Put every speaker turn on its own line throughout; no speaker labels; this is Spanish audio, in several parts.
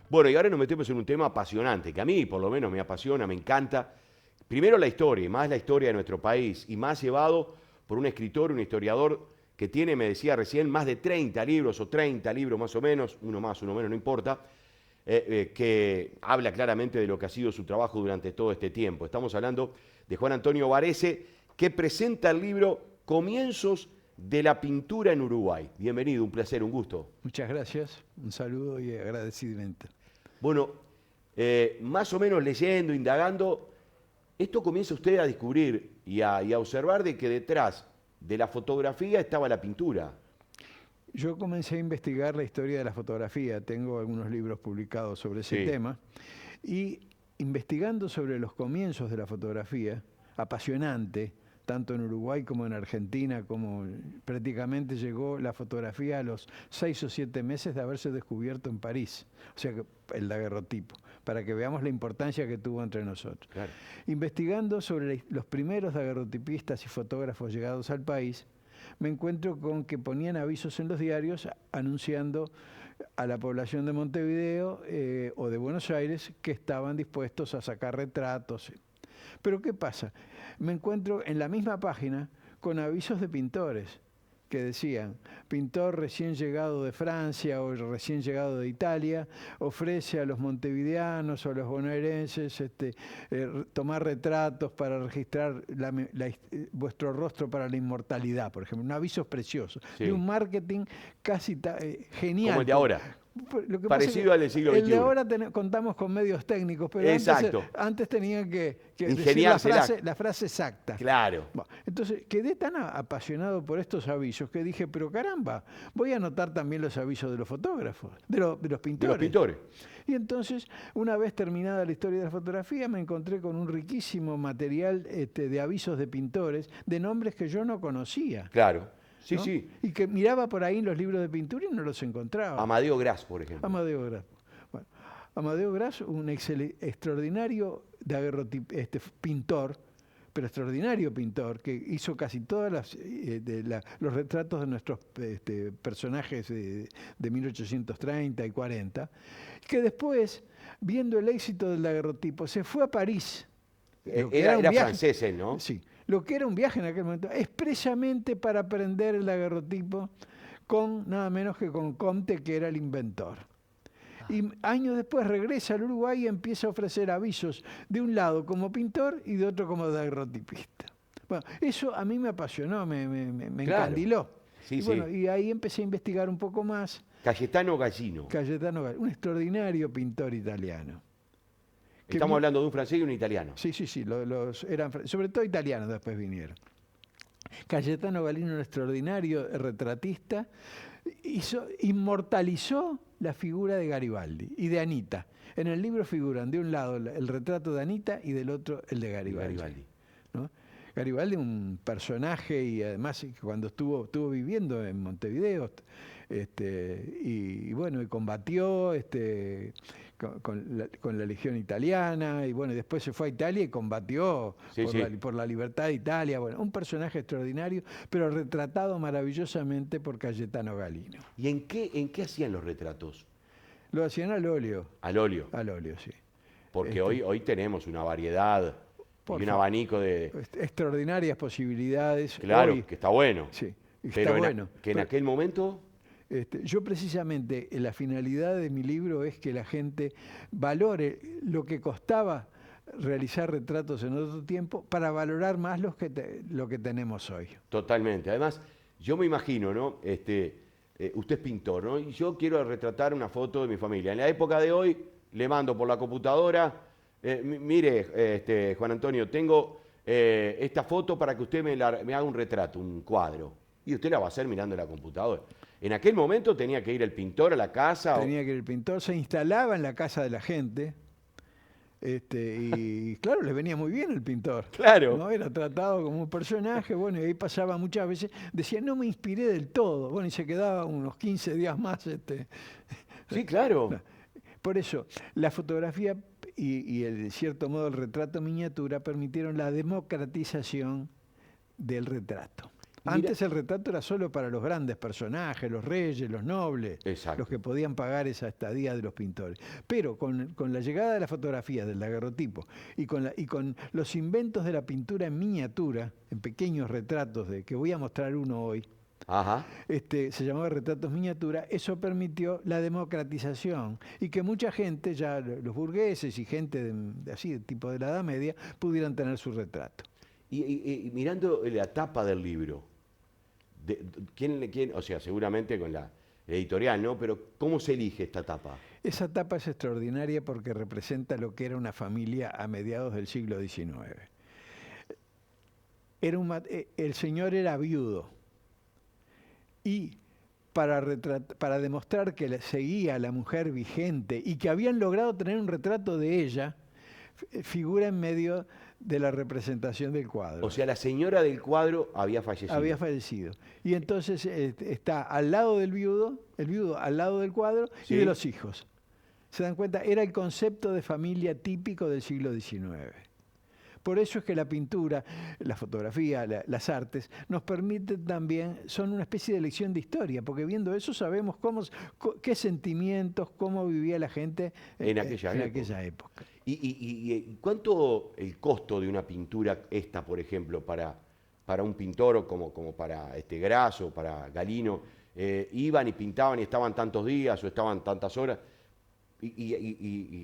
Bueno, y ahora nos metemos en un tema apasionante, que a mí por lo menos me apasiona, me encanta. Primero la historia, y más la historia de nuestro país, y más llevado por un escritor, un historiador que tiene, me decía recién, más de 30 libros, o 30 libros más o menos, uno más, uno menos, no importa, que habla claramente de lo que ha sido su trabajo durante todo este tiempo. Estamos hablando de Juan Antonio Varese, que presenta el libro Comienzos de la pintura en Uruguay. Bienvenido, un placer, un gusto.
Muchas gracias, un saludo y agradecimiento.
Bueno, más o menos leyendo, indagando, esto comienza usted a descubrir y a observar de que detrás de la fotografía estaba la pintura.
Yo comencé a investigar la historia de la fotografía, tengo algunos libros publicados sobre ese tema, y investigando sobre los comienzos de la fotografía, apasionante, tanto en Uruguay como en Argentina, como prácticamente llegó la fotografía a los 6 o 7 meses de haberse descubierto en París, o sea, el daguerrotipo, para que veamos la importancia que tuvo entre nosotros.
Claro.
Investigando sobre los primeros daguerrotipistas y fotógrafos llegados al país, me encuentro con que ponían avisos en los diarios anunciando a la población de Montevideo o de Buenos Aires que estaban dispuestos a sacar retratos. Pero ¿qué pasa? Me encuentro en la misma página con avisos de pintores que decían, pintor recién llegado de Francia o recién llegado de Italia, ofrece a los montevideanos o a los bonaerenses tomar retratos para registrar vuestro rostro para la inmortalidad, por ejemplo. Un aviso precioso, de un marketing casi genial.
Como el de ahora.
Lo que
parecido al del siglo XXI.
El de ahora contamos con medios técnicos, pero antes tenían que decir la frase exacta.
Claro.
Bueno, entonces quedé tan apasionado por estos avisos que dije, pero caramba, voy a anotar también los avisos de los fotógrafos, de los pintores.
De los pintores.
Y entonces, una vez terminada la historia de la fotografía, me encontré con un riquísimo material de avisos de pintores, de nombres que yo no conocía.
Claro. Sí,
¿no?
sí.
Y que miraba por ahí en los libros de pintura y no los encontraba.
Amadeo Gras, por ejemplo.
Amadeo Gras. Bueno, Amadeo Gras, un extraordinario pintor, pero extraordinario pintor, que hizo casi todos los retratos de nuestros personajes de 1830 y 40, que después, viendo el éxito del daguerrotipo, se fue a París.
Era francés él, ¿no?
Sí. Lo que era un viaje en aquel momento, expresamente para aprender el daguerrotipo con nada menos que con Comte, que era el inventor. Y años después regresa al Uruguay y empieza a ofrecer avisos de un lado como pintor y de otro como daguerrotipista. Bueno, eso a mí me apasionó, me encandiló.
Sí,
y bueno, y ahí empecé a investigar un poco más.
Cayetano Gallino.
Cayetano Gallino, un extraordinario pintor italiano.
Estamos hablando de un francés y un italiano.
Sí, eran, sobre todo italianos después vinieron. Cayetano Gallino, un extraordinario retratista, inmortalizó la figura de Garibaldi y de Anita. En el libro figuran de un lado el retrato de Anita y del otro el de Garibaldi. ¿No? Garibaldi, un personaje, y además cuando estuvo viviendo en Montevideo, y bueno, y combatió con la Legión Italiana, y bueno, después se fue a Italia y combatió por la libertad de Italia. Bueno, un personaje extraordinario, pero retratado maravillosamente por Cayetano Gallino.
¿Y en qué hacían los retratos?
Lo hacían al óleo.
¿Al óleo?
Al óleo, sí.
Porque hoy tenemos una variedad y un abanico de
extraordinarias posibilidades.
Claro,
hoy,
que está bueno.
Sí,
pero en aquel momento...
yo precisamente, la finalidad de mi libro es que la gente valore lo que costaba realizar retratos en otro tiempo para valorar más lo que tenemos hoy.
Totalmente. Además, yo me imagino, ¿no? Usted es pintor, ¿no? Y yo quiero retratar una foto de mi familia. En la época de hoy, le mando por la computadora, mire, Juan Antonio, tengo esta foto para que usted me haga un retrato, un cuadro. Y usted la va a hacer mirando la computadora. En aquel momento tenía que ir el pintor a la casa.
Tenía que ir el pintor, se instalaba en la casa de la gente. Y claro, le venía muy bien el pintor.
Claro.
¿No? Era tratado como un personaje, bueno, y ahí pasaba muchas veces, decía, no me inspiré del todo. Bueno, y se quedaba unos 15 días más.
Sí, claro.
Por eso, la fotografía y en cierto modo el retrato miniatura permitieron la democratización del retrato.
Mira,
Antes el retrato era solo para los grandes personajes, los reyes, los nobles,
exacto.
los que podían pagar esa estadía de los pintores. Pero con la llegada de la fotografía, del daguerrotipo, y con los inventos de la pintura en miniatura, en pequeños retratos, que voy a mostrar uno hoy,
Ajá.
se llamaba retratos miniatura, eso permitió la democratización y que mucha gente, ya los burgueses y gente así, de tipo de la Edad Media, pudieran tener su retrato.
Y mirando la tapa del libro, ¿quién? O sea, seguramente con la editorial, ¿no? Pero ¿cómo se elige esta tapa?
Esa tapa es extraordinaria porque representa lo que era una familia a mediados del siglo XIX. El señor era viudo y para demostrar que seguía a la mujer vigente y que habían logrado tener un retrato de ella, figura en medio de la representación del cuadro.
O sea, la señora del cuadro había fallecido.
Había fallecido. Y entonces está al lado del viudo, el viudo al lado del cuadro,
¿Sí?
Y de los hijos. ¿Se dan cuenta? Era el concepto de familia típico del siglo XIX. Por eso es que la pintura, la fotografía, las artes, nos permiten también, son una especie de lección de historia, porque viendo eso sabemos qué sentimientos, cómo vivía la gente
en aquella
época.
¿Y cuánto el costo de una pintura esta, por ejemplo, para un pintor como para Grasso, para Galino? ¿Iban y pintaban y estaban tantos días o estaban tantas horas?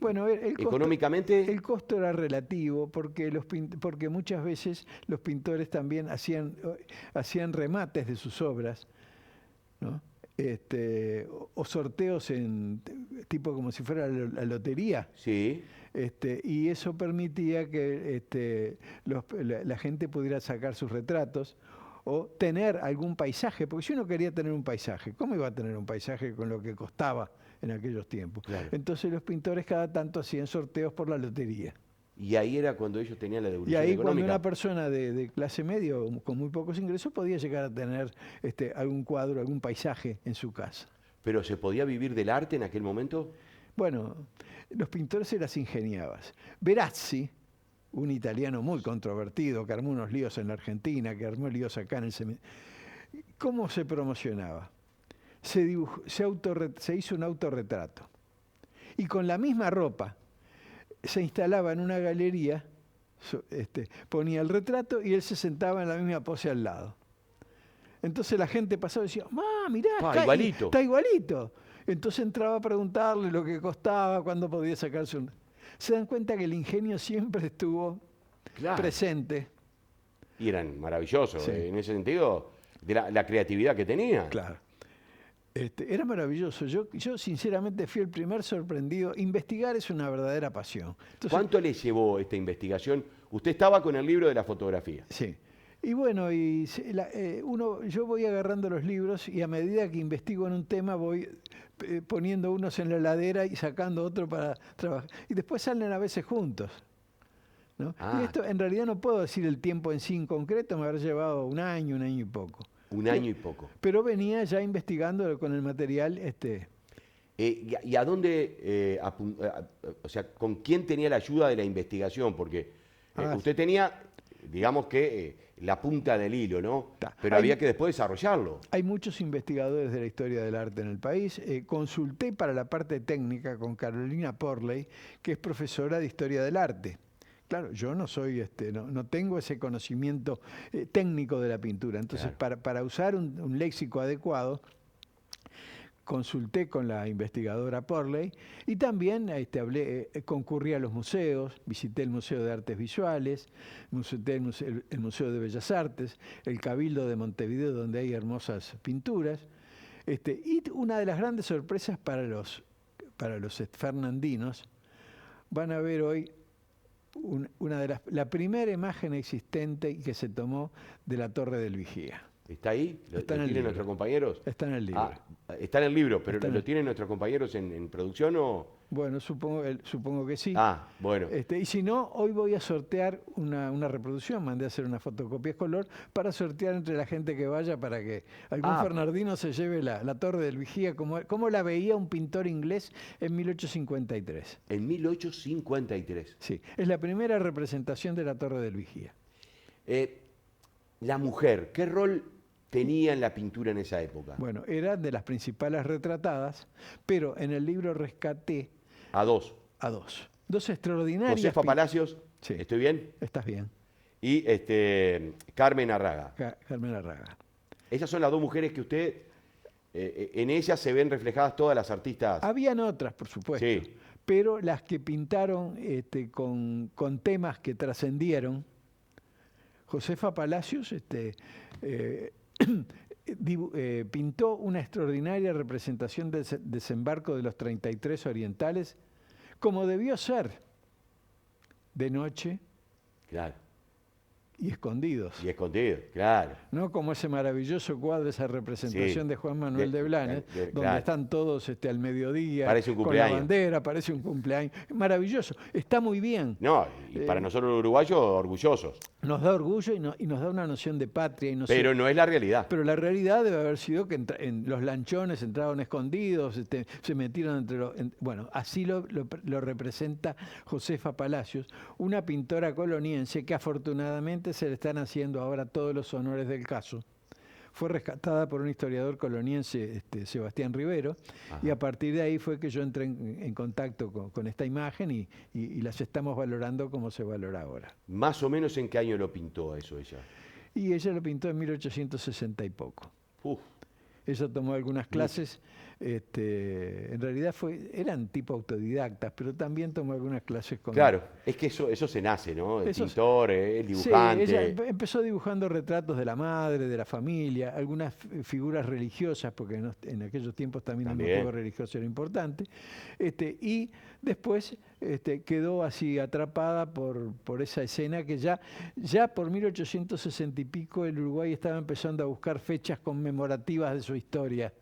Bueno,
económicamente
el costo era relativo porque muchas veces los pintores también hacían remates de sus obras, ¿no? O sorteos tipo como si fuera la lotería.
Sí.
Y eso permitía que la gente pudiera sacar sus retratos o tener algún paisaje, porque si uno quería tener un paisaje, ¿cómo iba a tener un paisaje con lo que costaba en aquellos tiempos?
Claro.
Entonces los pintores cada tanto hacían sorteos por la lotería.
Y ahí era cuando ellos tenían la devolución
Y ahí
económica.
cuando una persona de clase media o con muy pocos ingresos podía llegar a tener algún cuadro, algún paisaje en su casa.
¿Pero se podía vivir del arte en aquel momento?
Bueno, los pintores se las ingeniaban. Verazzi, un italiano muy controvertido, que armó unos líos en la Argentina, que armó líos acá en el cementerio. ¿Cómo se promocionaba? Se hizo un autorretrato. Y con la misma ropa se instalaba en una galería, ponía el retrato y él se sentaba en la misma pose al lado. Entonces la gente pasaba y decía, mirá,
igualito.
Está igualito. Entonces entraba a preguntarle lo que costaba, cuándo podía sacarse un... Se dan cuenta que el ingenio siempre estuvo presente.
Y eran maravillosos,
Sí.
En ese sentido, de la creatividad que tenía.
Claro. Era maravilloso. Yo sinceramente fui el primer sorprendido. Investigar es una verdadera pasión. Entonces,
¿cuánto le llevó esta investigación? Usted estaba con el libro de la fotografía.
Sí. Y bueno, yo voy agarrando los libros y a medida que investigo en un tema voy poniendo unos en la heladera y sacando otro para trabajar. Y después salen a veces juntos, ¿no? Y esto en realidad no puedo decir el tiempo en sí en concreto, me habrá llevado un año y poco.
Un año y poco.
Pero venía ya investigando con el material.
¿Y a dónde, o sea, con quién tenía la ayuda de la investigación? Porque usted tenía, digamos que, la punta del hilo, ¿no? Pero había que después desarrollarlo.
Hay muchos investigadores de la historia del arte en el país. Consulté para la parte técnica con Carolina Porley, que es profesora de historia del arte. Claro, yo no soy, no tengo ese conocimiento técnico de la pintura. Entonces,
claro,
para usar un léxico adecuado, consulté con la investigadora Porley y también concurrí a los museos, visité el Museo de Artes Visuales, visité el Museo de Bellas Artes, el Cabildo de Montevideo, donde hay hermosas pinturas. Y una de las grandes sorpresas para los fernandinos, van a ver hoy la primera imagen existente y que se tomó de la Torre del Vigía.
¿Está ahí? ¿Lo tienen nuestros compañeros?
Está en el libro.
Está en el libro, pero
Está
¿lo tienen nuestros compañeros en producción o...?
Bueno, supongo que sí.
Ah, bueno.
Y si no, hoy voy a sortear una reproducción, mandé a hacer una fotocopia color para sortear entre la gente que vaya para que algún
Ah,
Fernardino se lleve la Torre del Vigía como la veía un pintor inglés en 1853.
en 1853.
Sí, es la primera representación de la Torre del Vigía.
La mujer, ¿qué rol tenía en la pintura en esa época?
Bueno, era de las principales retratadas, pero en el libro rescaté
A dos.
a dos. Dos extraordinarias.
Josefa Palacios,
Sí.
¿estoy bien?
Estás bien.
Y Carmen Arraga.
Carmen Arraga.
Esas son las dos mujeres que usted, en ellas se ven reflejadas todas las artistas.
Habían otras, por supuesto,
Sí.
pero las que pintaron con temas que trascendieron. Josefa Palacios pintó una extraordinaria representación del desembarco de los 33 orientales, como debió ser, de noche
Claro.
y escondidos.
Y escondido, claro.
No como ese maravilloso cuadro, esa representación
Sí.
de Juan Manuel de Blanes, donde
claro.
están todos al mediodía,
Parece un
con la
cumpleaños.
bandera, parece un cumpleaños. Maravilloso, está muy bien.
No, y para nosotros los uruguayos, orgullosos.
Nos da orgullo y nos da una noción de patria. Y
Pero no es la realidad.
Pero la realidad debe haber sido que en los lanchones entraron escondidos, se metieron entre los... bueno, así lo representa Josefa Palacios, una pintora coloniense que afortunadamente se le están haciendo ahora todos los honores del caso. Fue rescatada por un historiador coloniense, Sebastián Rivero, y a partir de ahí fue que yo entré en contacto con esta imagen y las estamos valorando como se valora ahora.
Más o menos en qué año lo pintó eso ella.
Y ella lo pintó en 1860 y poco.
Uf,
Ella tomó algunas clases, en realidad eran tipo autodidactas, pero también tomó algunas clases con...
claro, es que eso se nace, ¿no? El
Eso-
pintor, el
Sí,
dibujante.
ella empezó dibujando retratos de la madre, de la familia, algunas figuras religiosas, porque en aquellos tiempos también el
También.
motivo religioso era importante, y después quedó así atrapada por esa escena que ya por 1860 y pico el Uruguay estaba empezando a buscar fechas conmemorativas de su historia.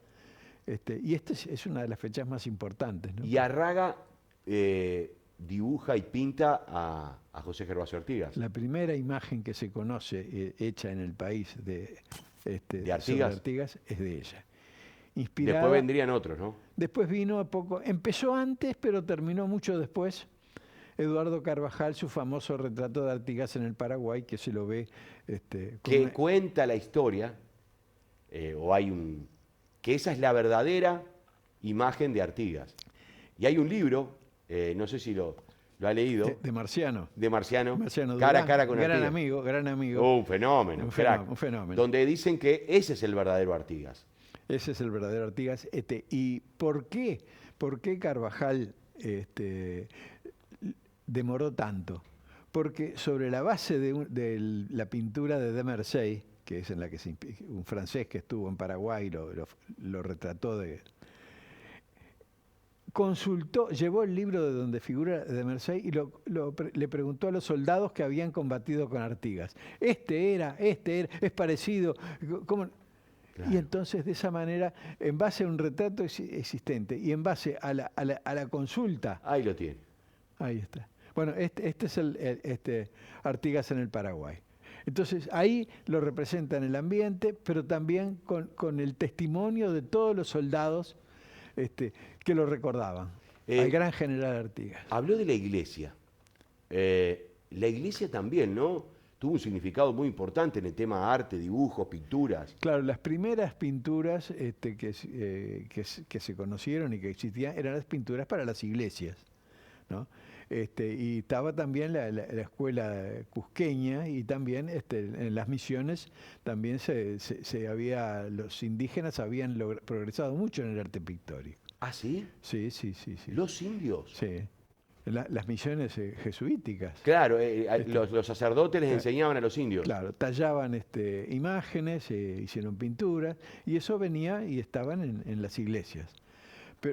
Y esta es una de las fechas más importantes, ¿no?
Y Arraga dibuja y pinta a José Gervasio Artigas.
La primera imagen que se conoce hecha en el país de
Artigas.
sobre Artigas es de ella. Inspirada,
Después vendrían otros, ¿no?
después vino a poco, empezó antes, pero terminó mucho después. Eduardo Carvajal, su famoso retrato de Artigas en el Paraguay, que se lo ve
Que cuenta la historia, o hay que esa es la verdadera imagen de Artigas. Y hay un libro, no sé si lo ha leído,
de Marciano.
de Marciano,
Marciano
cara a
Durán,
cara con
gran
Artigas.
amigo, gran amigo.
Un fenómeno,
Un
crack.
un fenómeno.
Donde dicen que ese es el verdadero Artigas.
Ese es el verdadero Artigas. ¿Y por qué? ¿Por qué Carvajal demoró tanto? Porque sobre la base de la pintura de Demersay, que es en la que un francés que estuvo en Paraguay lo retrató llevó el libro de donde figura Demersay y le preguntó a los soldados que habían combatido con Artigas. Este era, es parecido. ¿Cómo?
Claro.
Y entonces de esa manera, en base a un retrato existente y en base a la consulta,
Ahí lo tiene.
ahí está. Bueno, este es el Artigas en el Paraguay. Entonces ahí lo representa en el ambiente, pero también con el testimonio de todos los soldados que lo recordaban, al gran general Artigas.
Habló de la iglesia. La iglesia también, ¿no? Tuvo un significado muy importante en el tema arte, dibujos, pinturas.
Claro, las primeras pinturas que se conocieron y que existían eran las pinturas para las iglesias, ¿no? Y estaba también la escuela cusqueña y también en las misiones también los indígenas habían progresado mucho en el arte pictórico.
¿Ah, sí?
Sí.
Los indios.
Sí. Las misiones jesuíticas.
Claro, los sacerdotes les enseñaban a los indios.
Claro, tallaban imágenes, hicieron pinturas, y eso venía y estaban en las iglesias.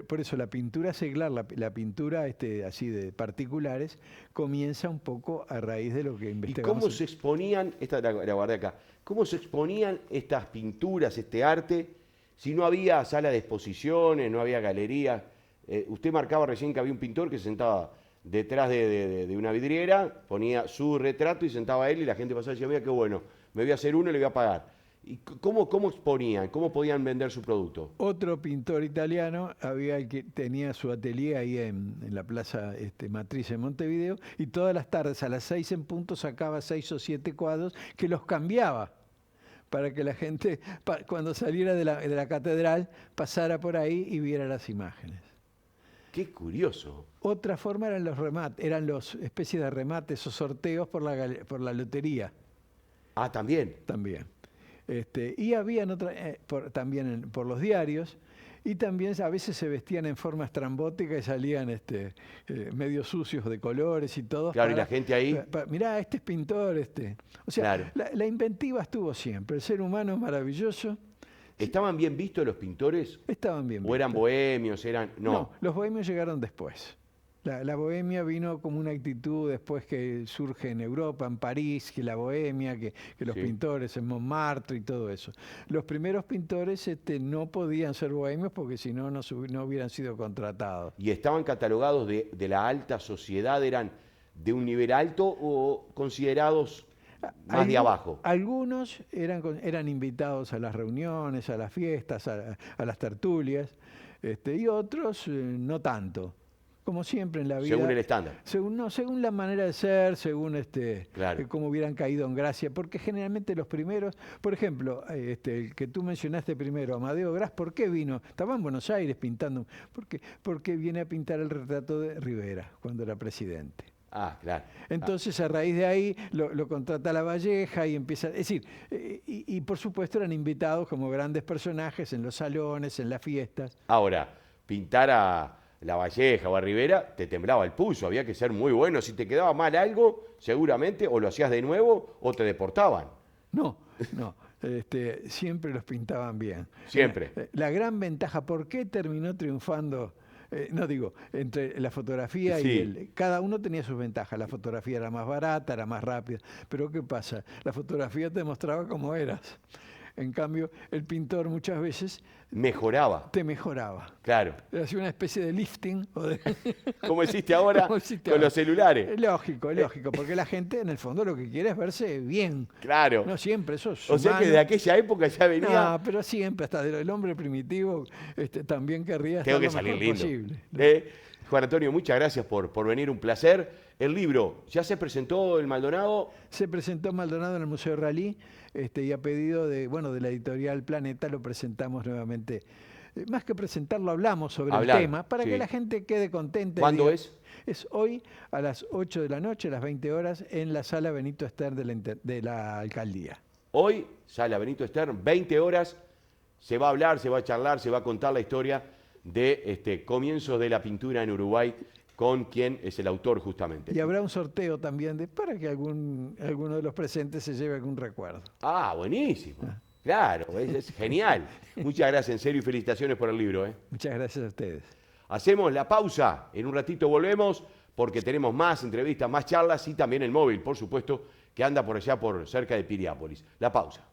Por eso la pintura seglar, la pintura así de particulares, comienza un poco a raíz de lo que
¿Y
investigamos.
cómo se exponían, esta la guardé acá, cómo se exponían estas pinturas, este arte, si no había sala de exposiciones, no había galerías? Usted marcaba recién que había un pintor que se sentaba detrás de una vidriera, ponía su retrato y sentaba él y la gente pasaba y decía, mira qué bueno, me voy a hacer uno y le voy a pagar. ¿Y cómo exponían? ¿Cómo podían vender su producto?
Otro pintor italiano había el que tenía su atelier ahí en la Plaza Matriz en Montevideo y todas las tardes a las 6 en punto sacaba 6 o 7 cuadros que los cambiaba para que la gente cuando saliera de la catedral pasara por ahí y viera las imágenes.
Qué curioso.
Otra forma eran los remates, eran los especies de remates o sorteos por la lotería.
Ah, también.
También. Y habían también por los diarios, y también a veces se vestían en forma estrambótica y salían medio sucios de colores y todo.
Claro, y la gente ahí.
Mirá, este es pintor. O sea,
Claro.
la inventiva estuvo siempre. El ser humano es maravilloso.
¿Estaban bien vistos los pintores?
Estaban bien
¿O eran
vistos.
bohemios?
No, los bohemios llegaron después. La bohemia vino como una actitud después que surge en Europa, en París, que la bohemia, que los
Sí.
pintores en Montmartre y todo eso. Los primeros pintores no podían ser bohemios porque si no, no hubieran sido contratados.
¿Y estaban catalogados de la alta sociedad? ¿Eran de un nivel alto o considerados más de abajo?
Algunos eran invitados a las reuniones, a las fiestas, a las tertulias, y otros no tanto. Como siempre en la vida.
Según el estándar.
Según la manera de ser, según
Claro.
cómo hubieran caído en gracia. Porque generalmente los primeros, por ejemplo, el que tú mencionaste primero, Amadeo Gras, ¿por qué vino? Estaba en Buenos Aires pintando. Porque viene a pintar el retrato de Rivera cuando era presidente.
Ah, claro.
Entonces, a raíz de ahí, lo contrata La Valleja y empieza... Es decir, y por supuesto eran invitados como grandes personajes en los salones, en las fiestas.
Ahora, pintar a La Valleja o a Rivera, te temblaba el pulso, había que ser muy bueno. Si te quedaba mal algo, seguramente o lo hacías de nuevo o te deportaban.
No. Siempre los pintaban bien.
Siempre.
La gran ventaja, ¿por qué terminó triunfando? Entre la fotografía
Sí.
y cada uno tenía sus ventajas. La fotografía era más barata, era más rápida. Pero ¿qué pasa? La fotografía te mostraba cómo eras. En cambio, el pintor muchas veces
Mejoraba.
te mejoraba.
Claro.
Hacía una especie de lifting.
Como existe ahora
Como existe
con
ahora.
los celulares.
Es lógico, porque la gente en el fondo lo que quiere es verse bien.
Claro.
No siempre, eso es
O sea que
humano.
de aquella época ya venía.
No, pero siempre, hasta el hombre primitivo también querría
Tengo
estar
que
lo
salir
mejor
lindo.
posible.
Juan Antonio, muchas gracias por venir, un placer. El libro, ¿ya se presentó el Maldonado?
Se presentó Maldonado en el Museo Ralí y a pedido de la editorial Planeta lo presentamos nuevamente. Más que presentarlo, hablamos sobre el tema para
sí.
que la gente quede contenta.
¿Cuándo es?
Es hoy a las 8 de la noche, a las 20 horas, en la sala Benito Ester de la alcaldía.
Hoy, sala Benito Stern, 20 horas, se va a hablar, se va a charlar, se va a contar la historia de comienzos de la pintura en Uruguay con quien es el autor justamente.
Y habrá un sorteo también para que alguno de los presentes se lleve algún recuerdo.
Ah, buenísimo. Claro, es genial. Muchas gracias, en serio, y felicitaciones por el libro.
Muchas gracias a ustedes.
Hacemos la pausa, en un ratito volvemos porque tenemos más entrevistas, más charlas y también el móvil, por supuesto, que anda por allá por cerca de Piriápolis. La pausa.